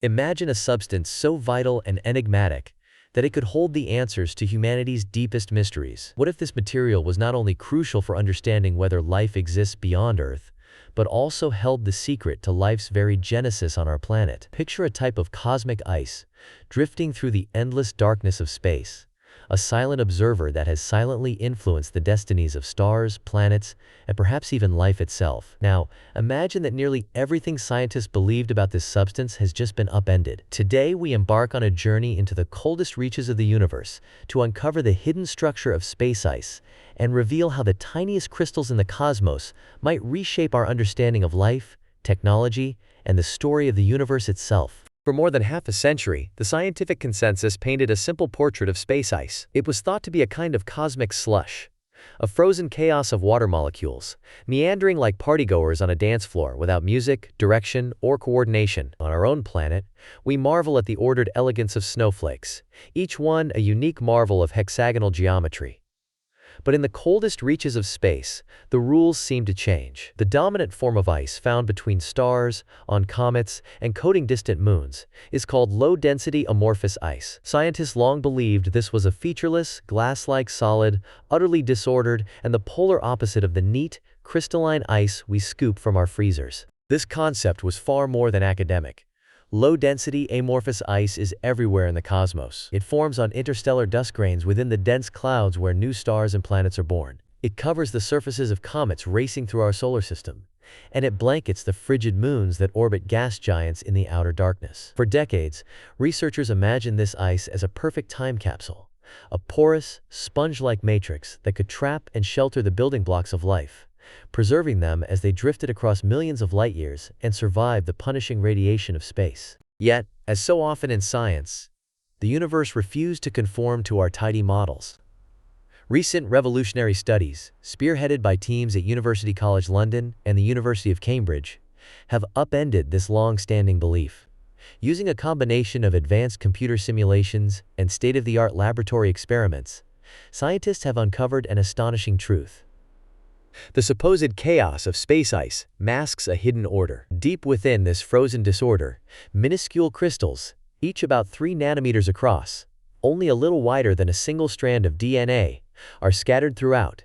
Imagine a substance so vital and enigmatic that it could hold the answers to humanity's deepest mysteries. What if this material was not only crucial for understanding whether life exists beyond Earth, but also held the secret to life's very genesis on our planet? Picture a type of cosmic ice drifting through the endless darkness of space, a silent observer that has silently influenced the destinies of stars, planets, and perhaps even life itself. Now, imagine that nearly everything scientists believed about this substance has just been upended. Today, we embark on a journey into the coldest reaches of the universe to uncover the hidden structure of space ice and reveal how the tiniest crystals in the cosmos might reshape our understanding of life, technology, and the story of the universe itself. For more than half a century, the scientific consensus painted a simple portrait of space ice. It was thought to be a kind of cosmic slush, a frozen chaos of water molecules, meandering like partygoers on a dance floor without music, direction, or coordination. On our own planet, we marvel at the ordered elegance of snowflakes, each one a unique marvel of hexagonal geometry. But in the coldest reaches of space, the rules seem to change. The dominant form of ice found between stars, on comets, and coating distant moons is called low-density amorphous ice. Scientists long believed this was a featureless, glass-like solid, utterly disordered, and the polar opposite of the neat, crystalline ice we scoop from our freezers. This concept was far more than academic. Low-density amorphous ice is everywhere in the cosmos. It forms on interstellar dust grains within the dense clouds where new stars and planets are born. It covers the surfaces of comets racing through our solar system, and it blankets the frigid moons that orbit gas giants in the outer darkness. For decades, researchers imagined this ice as a perfect time capsule, a porous, sponge-like matrix that could trap and shelter the building blocks of life, preserving them as they drifted across millions of light years and survived the punishing radiation of space. Yet, as so often in science, the universe refused to conform to our tidy models. Recent revolutionary studies, spearheaded by teams at University College London and the University of Cambridge, have upended this long-standing belief. Using a combination of advanced computer simulations and state-of-the-art laboratory experiments, scientists have uncovered an astonishing truth. The supposed chaos of space ice masks a hidden order. Deep within this frozen disorder, minuscule crystals, each about 3 nanometers across, only a little wider than a single strand of DNA, are scattered throughout,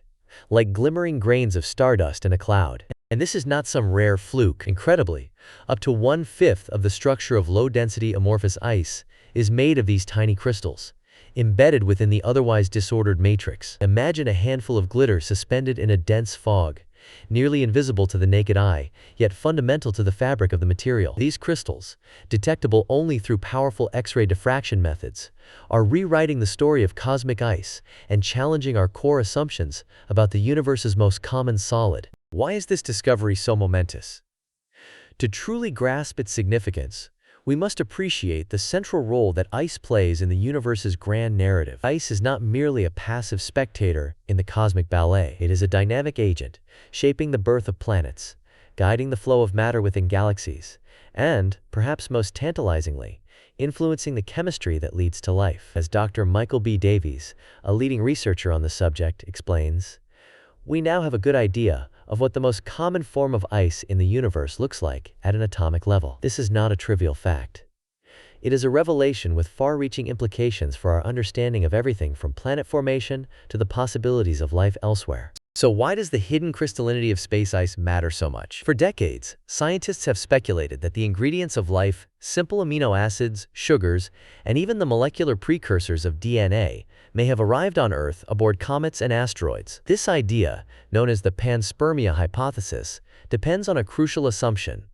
like glimmering grains of stardust in a cloud. And this is not some rare fluke. Incredibly, up to 1/5 of the structure of low-density amorphous ice is made of these tiny crystals, embedded within the otherwise disordered matrix. Imagine a handful of glitter suspended in a dense fog, nearly invisible to the naked eye, yet fundamental to the fabric of the material. These crystals, detectable only through powerful X-ray diffraction methods, are rewriting the story of cosmic ice and challenging our core assumptions about the universe's most common solid. Why is this discovery so momentous? To truly grasp its significance, we must appreciate the central role that ice plays in the universe's grand narrative. Ice is not merely a passive spectator in the cosmic ballet. It is a dynamic agent, shaping the birth of planets, guiding the flow of matter within galaxies, and, perhaps most tantalizingly, influencing the chemistry that leads to life. As Dr. Michael B. Davies, a leading researcher on the subject, explains, we now have a good idea of what the most common form of ice in the universe looks like at an atomic level. This is not a trivial fact. It is a revelation with far-reaching implications for our understanding of everything from planet formation to the possibilities of life elsewhere. So why does the hidden crystallinity of space ice matter so much? For decades, scientists have speculated that the ingredients of life, simple amino acids, sugars, and even the molecular precursors of DNA, may have arrived on Earth aboard comets and asteroids. This idea, known as the panspermia hypothesis, depends on a crucial assumption: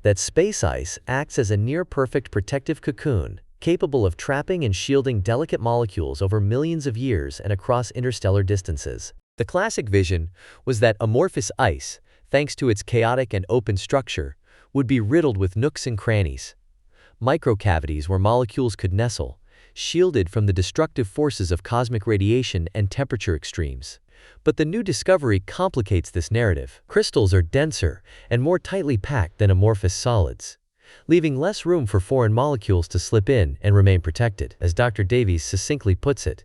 that space ice acts as a near-perfect protective cocoon, capable of trapping and shielding delicate molecules over millions of years and across interstellar distances. The classic vision was that amorphous ice, thanks to its chaotic and open structure, would be riddled with nooks and crannies, microcavities where molecules could nestle, shielded from the destructive forces of cosmic radiation and temperature extremes. But the new discovery complicates this narrative. Crystals are denser and more tightly packed than amorphous solids, leaving less room for foreign molecules to slip in and remain protected. As Dr. Davies succinctly puts it,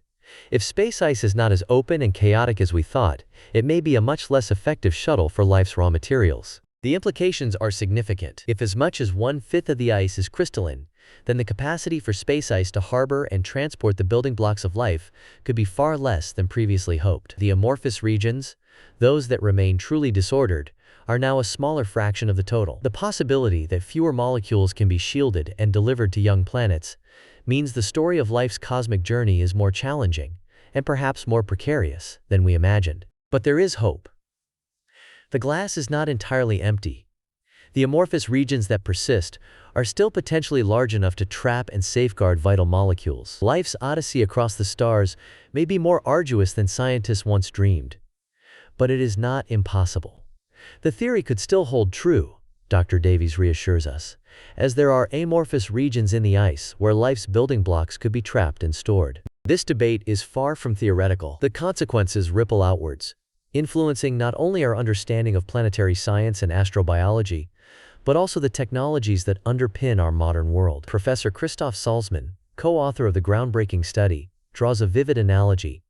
if space ice is not as open and chaotic as we thought, it may be a much less effective shuttle for life's raw materials. The implications are significant. If as much as 1/5 of the ice is crystalline, then the capacity for space ice to harbor and transport the building blocks of life could be far less than previously hoped. The amorphous regions, those that remain truly disordered, are now a smaller fraction of the total. The possibility that fewer molecules can be shielded and delivered to young planets means the story of life's cosmic journey is more challenging and perhaps more precarious than we imagined. But there is hope. The glass is not entirely empty. The amorphous regions that persist are still potentially large enough to trap and safeguard vital molecules. Life's odyssey across the stars may be more arduous than scientists once dreamed, but it is not impossible. The theory could still hold true, Dr. Davies reassures us, as there are amorphous regions in the ice where life's building blocks could be trapped and stored. This debate is far from theoretical. The consequences ripple outwards, influencing not only our understanding of planetary science and astrobiology, but also the technologies that underpin our modern world. Professor Christoph Salzmann, co-author of the groundbreaking study, draws a vivid analogy.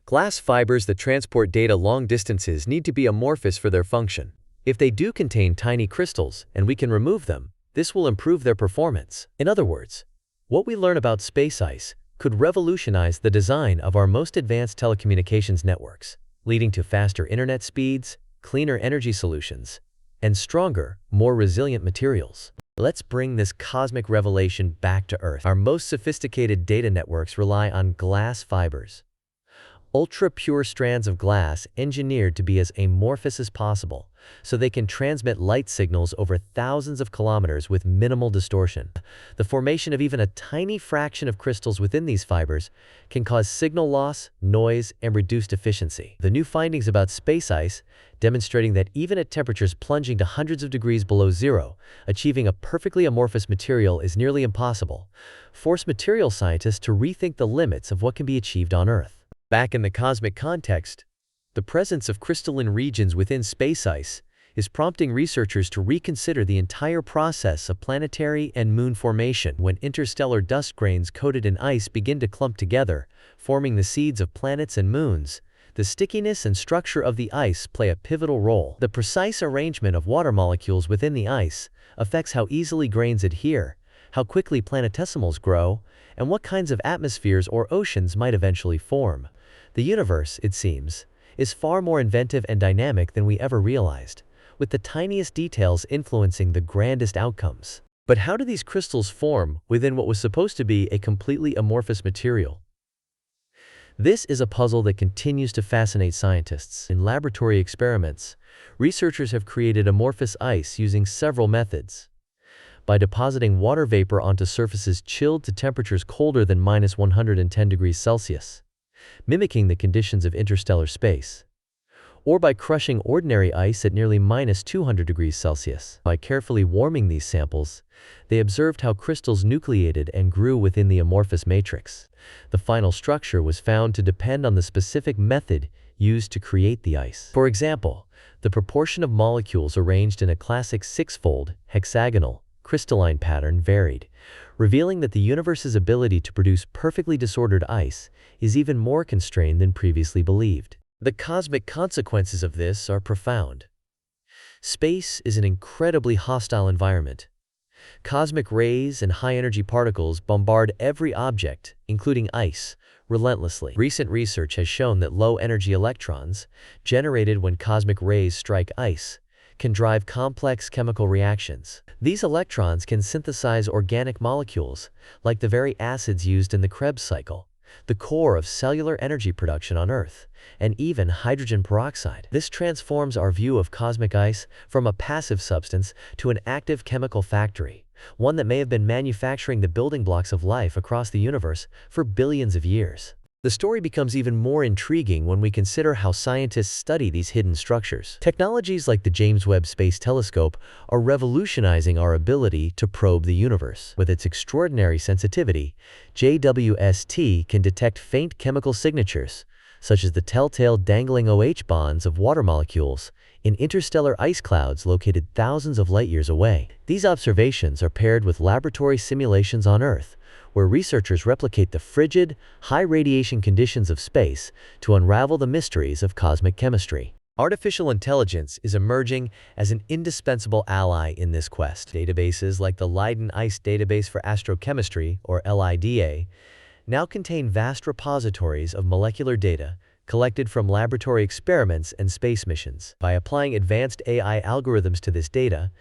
Glass fibers that transport data long distances need to be amorphous for their function. If they do contain tiny crystals and we can remove them, this will improve their performance. In other words, what we learn about space ice could revolutionize the design of our most advanced telecommunications networks, leading to faster internet speeds, cleaner energy solutions, and stronger, more resilient materials. Let's bring this cosmic revelation back to Earth. Our most sophisticated data networks rely on glass fibers, ultra-pure strands of glass engineered to be as amorphous as possible, so they can transmit light signals over thousands of kilometers with minimal distortion. The formation of even a tiny fraction of crystals within these fibers can cause signal loss, noise, and reduced efficiency. The new findings about space ice, demonstrating that even at temperatures plunging to hundreds of degrees below zero, achieving a perfectly amorphous material is nearly impossible, force material scientists to rethink the limits of what can be achieved on Earth. Back in the cosmic context, the presence of crystalline regions within space ice is prompting researchers to reconsider the entire process of planetary and moon formation. When interstellar dust grains coated in ice begin to clump together, forming the seeds of planets and moons, the stickiness and structure of the ice play a pivotal role. The precise arrangement of water molecules within the ice affects how easily grains adhere, how quickly planetesimals grow, and what kinds of atmospheres or oceans might eventually form. The universe, it seems, is far more inventive and dynamic than we ever realized, with the tiniest details influencing the grandest outcomes. But how do these crystals form within what was supposed to be a completely amorphous material? This is a puzzle that continues to fascinate scientists. In laboratory experiments, researchers have created amorphous ice using several methods. By depositing water vapor onto surfaces chilled to temperatures colder than -110 degrees Celsius, mimicking the conditions of interstellar space, or by crushing ordinary ice at nearly -200 degrees Celsius. By carefully warming these samples, they observed how crystals nucleated and grew within the amorphous matrix. The final structure was found to depend on the specific method used to create the ice. For example, the proportion of molecules arranged in a classic six-fold, hexagonal, crystalline pattern varied, revealing that the universe's ability to produce perfectly disordered ice is even more constrained than previously believed. The cosmic consequences of this are profound. Space is an incredibly hostile environment. Cosmic rays and high-energy particles bombard every object, including ice, relentlessly. Recent research has shown that low-energy electrons, generated when cosmic rays strike ice, can drive complex chemical reactions. These electrons can synthesize organic molecules, like the very acids used in the Krebs cycle, the core of cellular energy production on Earth, and even hydrogen peroxide. This transforms our view of cosmic ice from a passive substance to an active chemical factory, one that may have been manufacturing the building blocks of life across the universe for billions of years. The story becomes even more intriguing when we consider how scientists study these hidden structures. Technologies like the James Webb Space Telescope are revolutionizing our ability to probe the universe. With its extraordinary sensitivity, JWST can detect faint chemical signatures, such as the telltale dangling OH bonds of water molecules, in interstellar ice clouds located thousands of light-years away. These observations are paired with laboratory simulations on Earth, where researchers replicate the frigid, high-radiation conditions of space to unravel the mysteries of cosmic chemistry. Artificial intelligence is emerging as an indispensable ally in this quest. Databases like the Leiden Ice Database for Astrochemistry, or LIDA, now contain vast repositories of molecular data collected from laboratory experiments and space missions. By applying advanced AI algorithms to this data,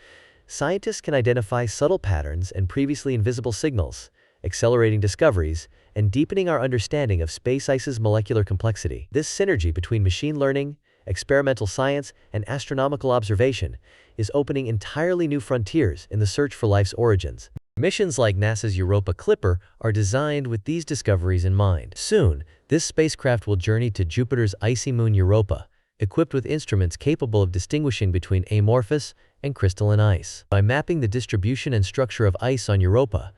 scientists can identify subtle patterns and previously invisible signals, accelerating discoveries and deepening our understanding of space ice's molecular complexity. This synergy between machine learning, experimental science, and astronomical observation is opening entirely new frontiers in the search for life's origins. Missions like NASA's Europa Clipper are designed with these discoveries in mind. Soon, this spacecraft will journey to Jupiter's icy moon Europa, equipped with instruments capable of distinguishing between amorphous and crystalline ice. By mapping the distribution and structure of ice on Europa,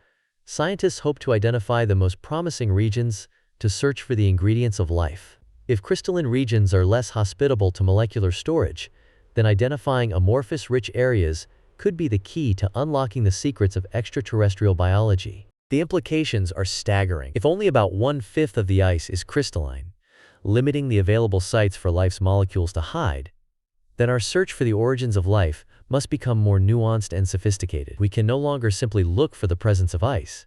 scientists hope to identify the most promising regions to search for the ingredients of life. If crystalline regions are less hospitable to molecular storage, then identifying amorphous-rich areas could be the key to unlocking the secrets of extraterrestrial biology. The implications are staggering. If only about 1/5 of the ice is crystalline, limiting the available sites for life's molecules to hide, then our search for the origins of life must become more nuanced and sophisticated. We can no longer simply look for the presence of ice.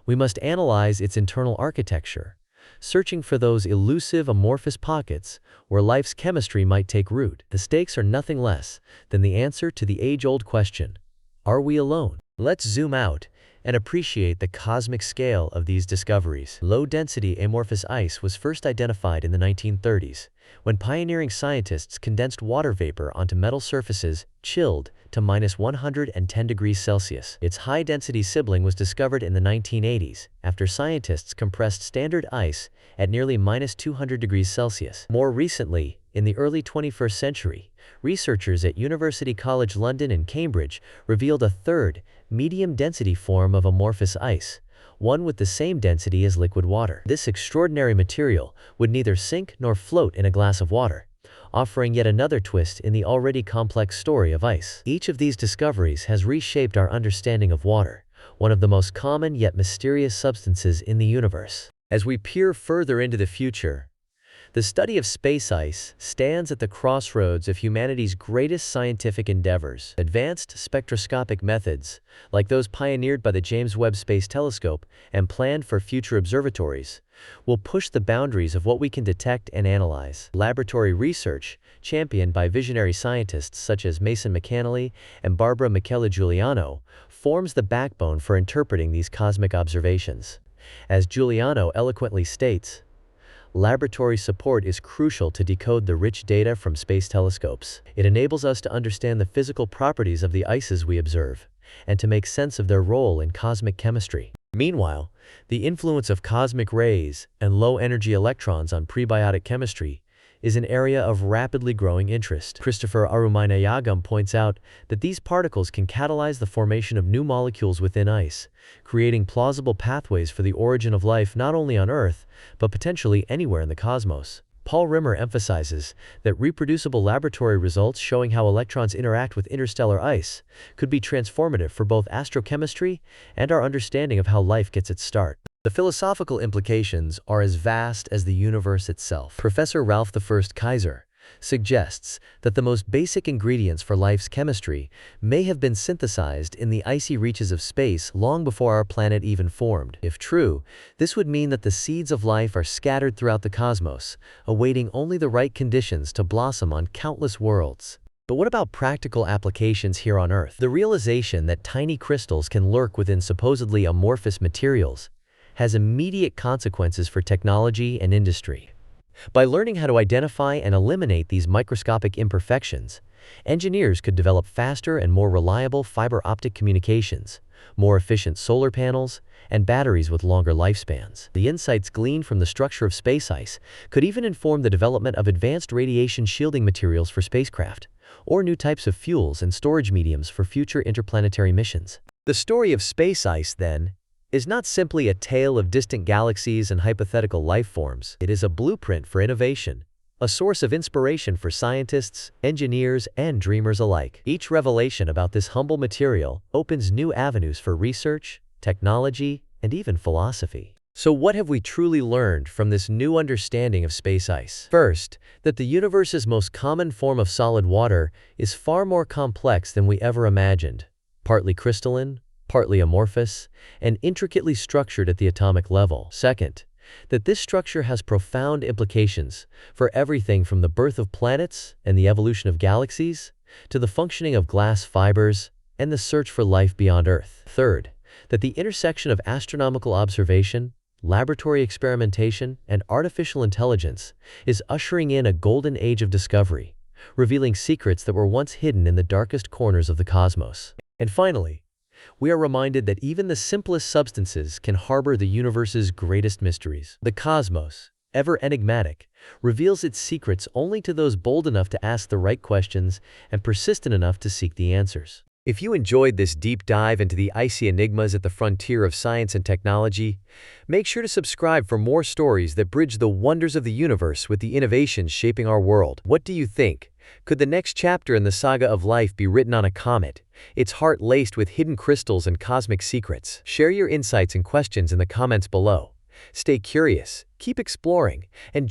We must analyze its internal architecture, searching for those elusive amorphous pockets where life's chemistry might take root. The stakes are nothing less than the answer to the age-old question, are we alone? Let's zoom out and appreciate the cosmic scale of these discoveries. Low-density amorphous ice was first identified in the 1930s, when pioneering scientists condensed water vapor onto metal surfaces chilled to -110 degrees Celsius. Its high-density sibling was discovered in the 1980s, after scientists compressed standard ice at nearly -200 degrees Celsius. More recently, in the early 21st century, researchers at University College London and Cambridge revealed a third, medium-density form of amorphous ice, one with the same density as liquid water. This extraordinary material would neither sink nor float in a glass of water, offering yet another twist in the already complex story of ice. Each of these discoveries has reshaped our understanding of water, one of the most common yet mysterious substances in the universe. As we peer further into the future, the study of space ice stands at the crossroads of humanity's greatest scientific endeavors. Advanced spectroscopic methods, like those pioneered by the James Webb Space Telescope and planned for future observatories, will push the boundaries of what we can detect and analyze. Laboratory research, championed by visionary scientists such as Mason McAnally and Barbara Michela Giuliano, forms the backbone for interpreting these cosmic observations. As Giuliano eloquently states, laboratory support is crucial to decode the rich data from space telescopes. It enables us to understand the physical properties of the ices we observe, and to make sense of their role in cosmic chemistry. Meanwhile, the influence of cosmic rays and low-energy electrons on prebiotic chemistry is an area of rapidly growing interest. Christopher Arumainayagam points out that these particles can catalyze the formation of new molecules within ice, creating plausible pathways for the origin of life not only on Earth, but potentially anywhere in the cosmos. Paul Rimmer emphasizes that reproducible laboratory results showing how electrons interact with interstellar ice could be transformative for both astrochemistry and our understanding of how life gets its start. The philosophical implications are as vast as the universe itself. Professor Ralph I. Kaiser suggests that the most basic ingredients for life's chemistry may have been synthesized in the icy reaches of space long before our planet even formed. If true, this would mean that the seeds of life are scattered throughout the cosmos, awaiting only the right conditions to blossom on countless worlds. But what about practical applications here on Earth? The realization that tiny crystals can lurk within supposedly amorphous materials has immediate consequences for technology and industry. By learning how to identify and eliminate these microscopic imperfections, engineers could develop faster and more reliable fiber optic communications, more efficient solar panels, and batteries with longer lifespans. The insights gleaned from the structure of space ice could even inform the development of advanced radiation shielding materials for spacecraft, or new types of fuels and storage mediums for future interplanetary missions. The story of space ice, then, is not simply a tale of distant galaxies and hypothetical life forms. It is a blueprint for innovation, a source of inspiration for scientists, engineers, and dreamers alike. Each revelation about this humble material opens new avenues for research, technology, and even philosophy. So what have we truly learned from this new understanding of space ice? First, that the universe's most common form of solid water is far more complex than we ever imagined, partly crystalline, partly amorphous, and intricately structured at the atomic level. Second, that this structure has profound implications for everything from the birth of planets and the evolution of galaxies to the functioning of glass fibers and the search for life beyond Earth. Third, that the intersection of astronomical observation, laboratory experimentation, and artificial intelligence is ushering in a golden age of discovery, revealing secrets that were once hidden in the darkest corners of the cosmos. And finally, we are reminded that even the simplest substances can harbor the universe's greatest mysteries. The cosmos, ever enigmatic, reveals its secrets only to those bold enough to ask the right questions and persistent enough to seek the answers. If you enjoyed this deep dive into the icy enigmas at the frontier of science and technology, make sure to subscribe for more stories that bridge the wonders of the universe with the innovations shaping our world. What do you think? Could the next chapter in the saga of life be written on a comet, its heart laced with hidden crystals and cosmic secrets? Share your insights and questions in the comments below. Stay curious, keep exploring, and